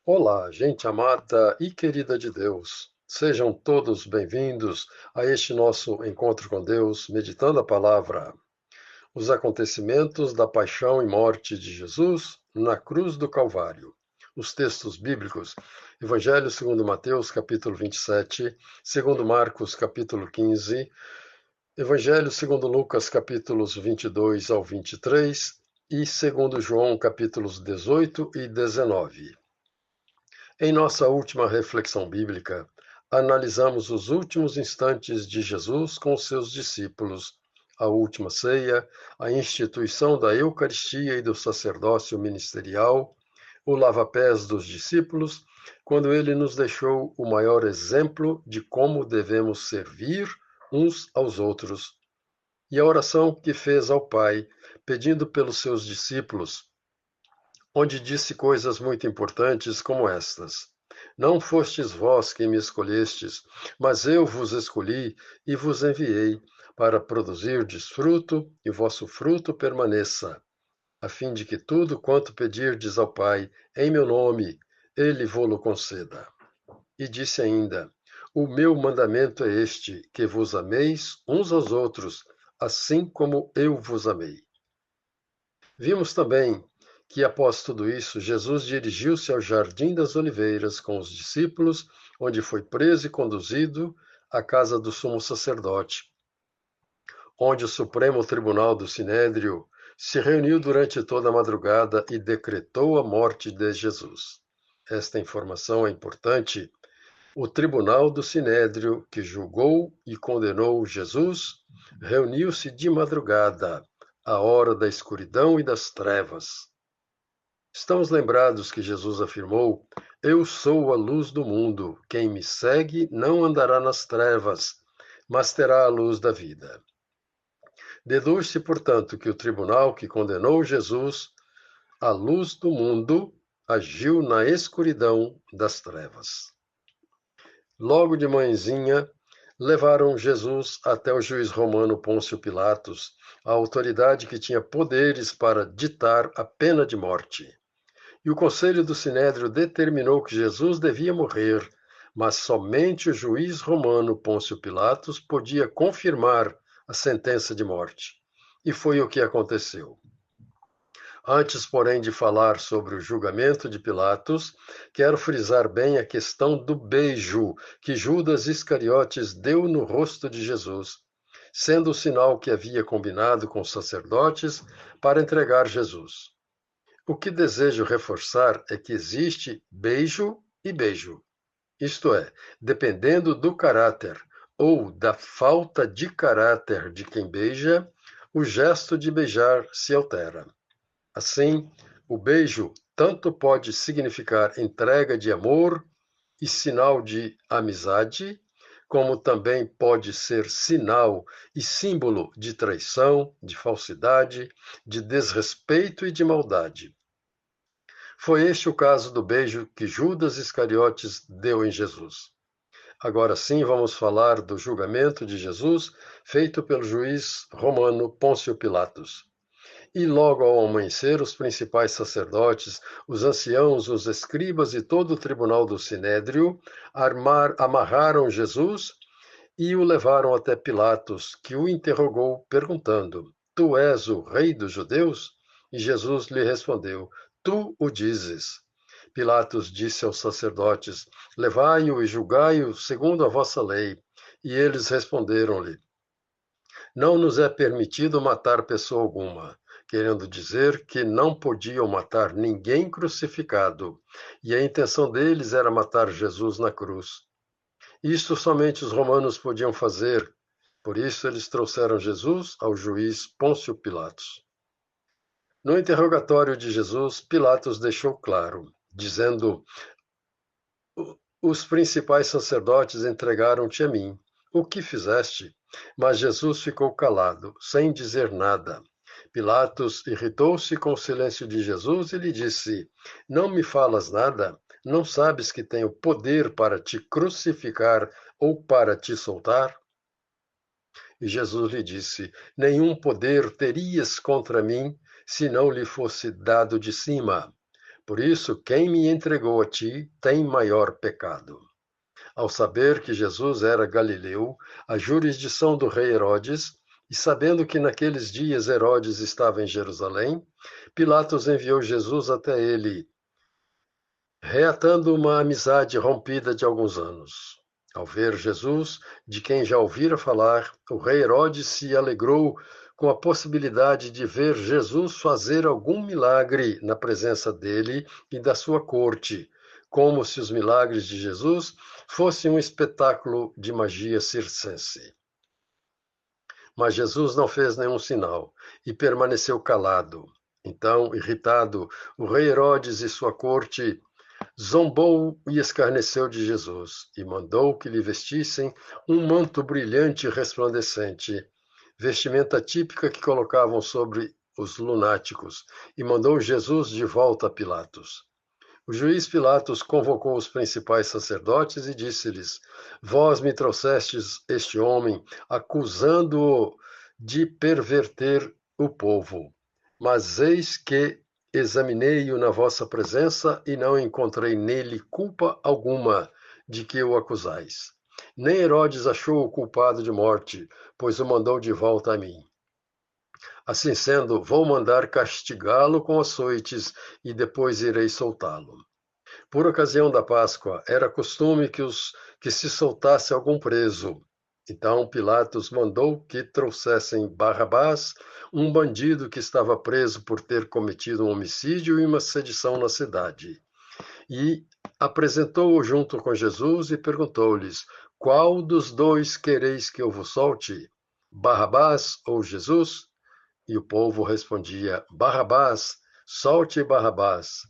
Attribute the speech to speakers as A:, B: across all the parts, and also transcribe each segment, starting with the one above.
A: Olá, gente amada e querida de Deus. Sejam todos bem-vindos a este nosso encontro com Deus, meditando a palavra, os acontecimentos da paixão e morte de Jesus na cruz do Calvário. Os textos bíblicos, Evangelho segundo Mateus, capítulo 27, segundo Marcos, capítulo 15, Evangelho segundo Lucas, capítulos 22 ao 23 e segundo João, capítulos 18 e 19. Em nossa última reflexão bíblica, analisamos os últimos instantes de Jesus com seus discípulos, a última ceia, a instituição da Eucaristia e do sacerdócio ministerial, o lava-pés dos discípulos, quando ele nos deixou o maior exemplo de como devemos servir uns aos outros, e a oração que fez ao Pai, pedindo pelos seus discípulos, onde disse coisas muito importantes como estas: Não fostes vós quem me escolhestes, mas eu vos escolhi e vos enviei para produzirdes fruto e vosso fruto permaneça, a fim de que tudo quanto pedirdes ao Pai em meu nome, ele vô-lo conceda. E disse ainda: O meu mandamento é este, que vos ameis uns aos outros, assim como eu vos amei. Vimos também que, após tudo isso, Jesus dirigiu-se ao Jardim das Oliveiras com os discípulos, onde foi preso e conduzido à casa do sumo sacerdote, onde o Supremo Tribunal do Sinédrio se reuniu durante toda a madrugada e decretou a morte de Jesus. Esta informação é importante. O Tribunal do Sinédrio, que julgou e condenou Jesus, reuniu-se de madrugada, à hora da escuridão e das trevas. Estamos lembrados que Jesus afirmou: Eu sou a luz do mundo. Quem me segue não andará nas trevas, mas terá a luz da vida. Deduz-se, portanto, que o tribunal que condenou Jesus, a luz do mundo, agiu na escuridão das trevas. Logo de manhãzinha, levaram Jesus até o juiz romano Pôncio Pilatos, a autoridade que tinha poderes para ditar a pena de morte. E o conselho do Sinédrio determinou que Jesus devia morrer, mas somente o juiz romano Pôncio Pilatos podia confirmar a sentença de morte. E foi o que aconteceu. Antes, porém, de falar sobre o julgamento de Pilatos, quero frisar bem a questão do beijo que Judas Iscariotes deu no rosto de Jesus, sendo o sinal que havia combinado com os sacerdotes para entregar Jesus. O que desejo reforçar é que existe beijo e beijo. Isto é, dependendo do caráter ou da falta de caráter de quem beija, o gesto de beijar se altera. Assim, o beijo tanto pode significar entrega de amor e sinal de amizade, como também pode ser sinal e símbolo de traição, de falsidade, de desrespeito e de maldade. Foi este o caso do beijo que Judas Iscariotes deu em Jesus. Agora sim, vamos falar do julgamento de Jesus feito pelo juiz romano Pôncio Pilatos. E logo ao amanhecer, os principais sacerdotes, os anciãos, os escribas e todo o tribunal do Sinédrio amarraram Jesus e o levaram até Pilatos, que o interrogou, perguntando: Tu és o rei dos judeus? E Jesus lhe respondeu: Tu o dizes. Pilatos disse aos sacerdotes: Levai-o e julgai-o segundo a vossa lei. E eles responderam-lhe: Não nos é permitido matar pessoa alguma, querendo dizer que não podiam matar ninguém crucificado, e a intenção deles era matar Jesus na cruz. Isto somente os romanos podiam fazer, por isso eles trouxeram Jesus ao juiz Pôncio Pilatos. No interrogatório de Jesus, Pilatos deixou claro, dizendo: Os principais sacerdotes entregaram-te a mim. O que fizeste? Mas Jesus ficou calado, sem dizer nada. Pilatos irritou-se com o silêncio de Jesus e lhe disse: Não me falas nada? Não sabes que tenho poder para te crucificar ou para te soltar? E Jesus lhe disse: Nenhum poder terias contra mim se não lhe fosse dado de cima. Por isso, quem me entregou a ti tem maior pecado. Ao saber que Jesus era galileu, a jurisdição do rei Herodes, e sabendo que naqueles dias Herodes estava em Jerusalém, Pilatos enviou Jesus até ele, reatando uma amizade rompida de alguns anos. Ao ver Jesus, de quem já ouvira falar, o rei Herodes se alegrou com a possibilidade de ver Jesus fazer algum milagre na presença dele e da sua corte, como se os milagres de Jesus fossem um espetáculo de magia circense. Mas Jesus não fez nenhum sinal e permaneceu calado. Então, irritado, o rei Herodes e sua corte zombou e escarneceu de Jesus e mandou que lhe vestissem um manto brilhante e resplandecente, vestimenta típica que colocavam sobre os lunáticos, e mandou Jesus de volta a Pilatos. O juiz Pilatos convocou os principais sacerdotes e disse-lhes: Vós me trouxestes este homem, acusando-o de perverter o povo. Mas eis que examinei-o na vossa presença e não encontrei nele culpa alguma de que o acusais. Nem Herodes achou-o culpado de morte, pois o mandou de volta a mim. Assim sendo, vou mandar castigá-lo com açoites e depois irei soltá-lo. Por ocasião da Páscoa, era costume que se soltasse algum preso. Então Pilatos mandou que trouxessem Barrabás, um bandido que estava preso por ter cometido um homicídio e uma sedição na cidade. E apresentou-o junto com Jesus e perguntou-lhes: Qual dos dois quereis que eu vos solte? Barrabás ou Jesus? E o povo respondia: Barrabás, solte Barrabás.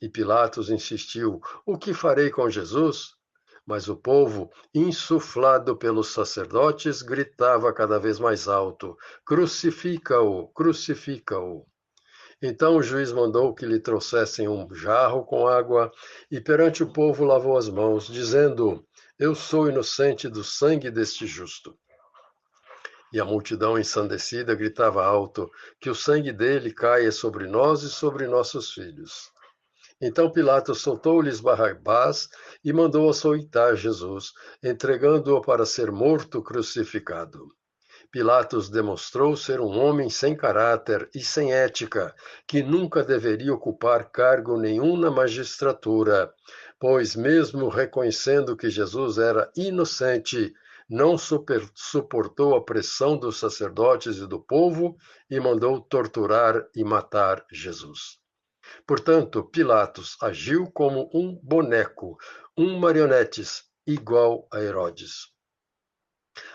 A: E Pilatos insistiu: O que farei com Jesus? Mas o povo, insuflado pelos sacerdotes, gritava cada vez mais alto: Crucifica-o, crucifica-o. Então o juiz mandou que lhe trouxessem um jarro com água e perante o povo lavou as mãos, dizendo: Eu sou inocente do sangue deste justo. E a multidão ensandecida gritava alto: Que o sangue dele caia sobre nós e sobre nossos filhos. Então Pilatos soltou-lhes Barrabás e mandou açoitar Jesus, entregando-o para ser morto crucificado. Pilatos demonstrou ser um homem sem caráter e sem ética, que nunca deveria ocupar cargo nenhum na magistratura, pois, mesmo reconhecendo que Jesus era inocente, não suportou a pressão dos sacerdotes e do povo e mandou torturar e matar Jesus. Portanto, Pilatos agiu como um boneco, um marionetes, igual a Herodes.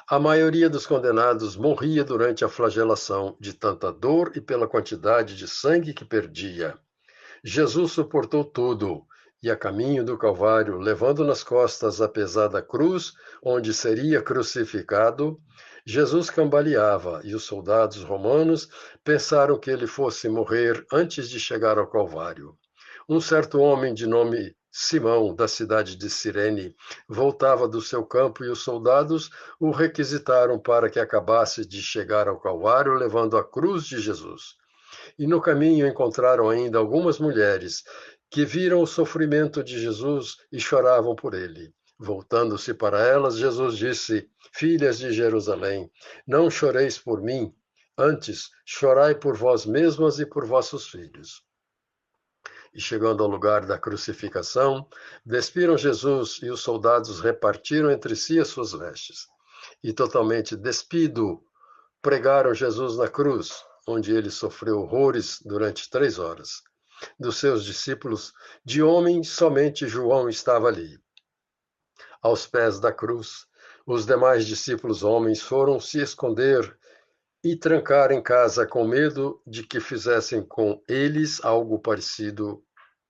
A: A maioria dos condenados morria durante a flagelação, de tanta dor e pela quantidade de sangue que perdia. Jesus suportou tudo, e a caminho do Calvário, levando nas costas a pesada cruz, onde seria crucificado, Jesus cambaleava, e os soldados romanos pensaram que ele fosse morrer antes de chegar ao Calvário. Um certo homem de nome Simão, da cidade de Cirene, voltava do seu campo e os soldados o requisitaram para que acabasse de chegar ao Calvário levando a cruz de Jesus. E no caminho encontraram ainda algumas mulheres que viram o sofrimento de Jesus e choravam por ele. Voltando-se para elas, Jesus disse: Filhas de Jerusalém, não choreis por mim, antes chorai por vós mesmas e por vossos filhos. E chegando ao lugar da crucificação, despiram Jesus e os soldados repartiram entre si as suas vestes. E totalmente despido, pregaram Jesus na cruz, onde ele sofreu horrores durante 3 horas. Dos seus discípulos, de homem, somente João estava ali. Aos pés da cruz, os demais discípulos homens foram se esconder e trancar em casa com medo de que fizessem com eles algo parecido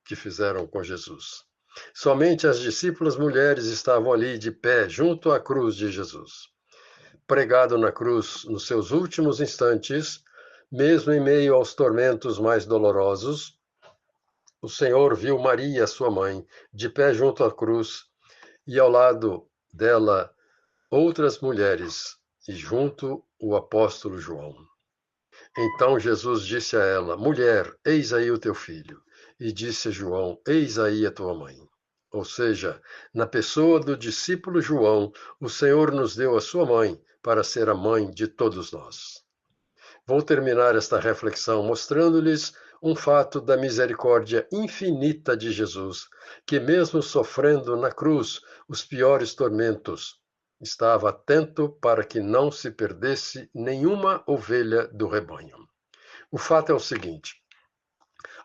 A: que fizeram com Jesus. Somente as discípulas mulheres estavam ali de pé junto à cruz de Jesus. Pregado na cruz nos seus últimos instantes, mesmo em meio aos tormentos mais dolorosos, o Senhor viu Maria, sua mãe, de pé junto à cruz, e ao lado dela outras mulheres, e junto o apóstolo João. Então Jesus disse a ela: Mulher, eis aí o teu filho. e disse a João: Eis aí a tua mãe. Ou seja, na pessoa do discípulo João, o Senhor nos deu a sua mãe para ser a mãe de todos nós. Vou terminar esta reflexão mostrando-lhes um fato da misericórdia infinita de Jesus, que mesmo sofrendo na cruz os piores tormentos, estava atento para que não se perdesse nenhuma ovelha do rebanho. O fato é o seguinte: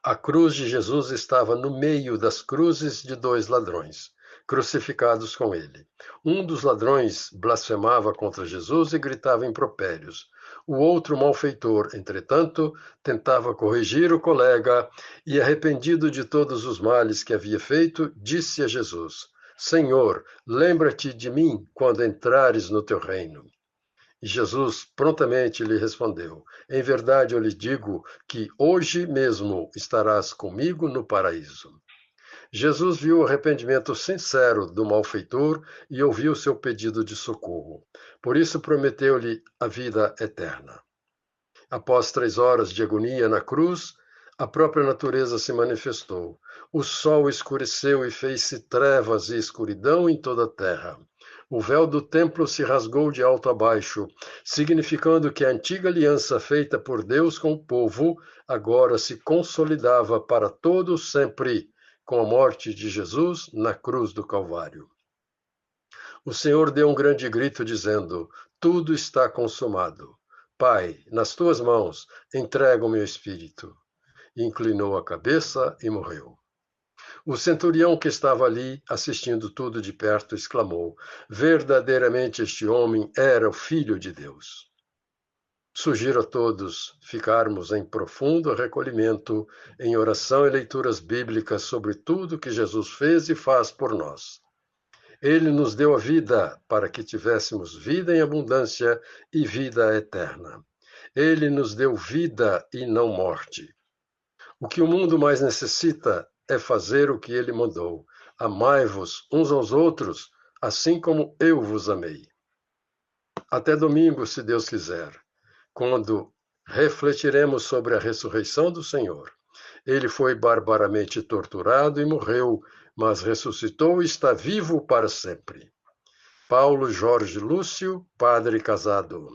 A: a cruz de Jesus estava no meio das cruzes de dois ladrões, crucificados com ele. Um dos ladrões blasfemava contra Jesus e gritava impropérios. O outro malfeitor, entretanto, tentava corrigir o colega e, arrependido de todos os males que havia feito, disse a Jesus: Senhor, lembra-te de mim quando entrares no teu reino. E Jesus prontamente lhe respondeu: Em verdade eu lhe digo que hoje mesmo estarás comigo no paraíso. Jesus viu o arrependimento sincero do malfeitor e ouviu seu pedido de socorro. Por isso prometeu-lhe a vida eterna. Após 3 horas de agonia na cruz, a própria natureza se manifestou. O sol escureceu e fez-se trevas e escuridão em toda a terra. O véu do templo se rasgou de alto a baixo, significando que a antiga aliança feita por Deus com o povo agora se consolidava para todo sempre com a morte de Jesus na cruz do Calvário. O Senhor deu um grande grito dizendo: Tudo está consumado. Pai, nas tuas mãos entrego o meu espírito. Inclinou a cabeça e morreu. O centurião que estava ali, assistindo tudo de perto, exclamou: Verdadeiramente este homem era o Filho de Deus. Sugiro a todos ficarmos em profundo recolhimento, em oração e leituras bíblicas sobre tudo que Jesus fez e faz por nós. Ele nos deu a vida para que tivéssemos vida em abundância e vida eterna. Ele nos deu vida e não morte. O que o mundo mais necessita é fazer o que ele mandou. Amai-vos uns aos outros, assim como eu vos amei. Até domingo, se Deus quiser, quando refletiremos sobre a ressurreição do Senhor. Ele foi barbaramente torturado e morreu, mas ressuscitou e está vivo para sempre. Paulo Jorge Lúcio, padre casado.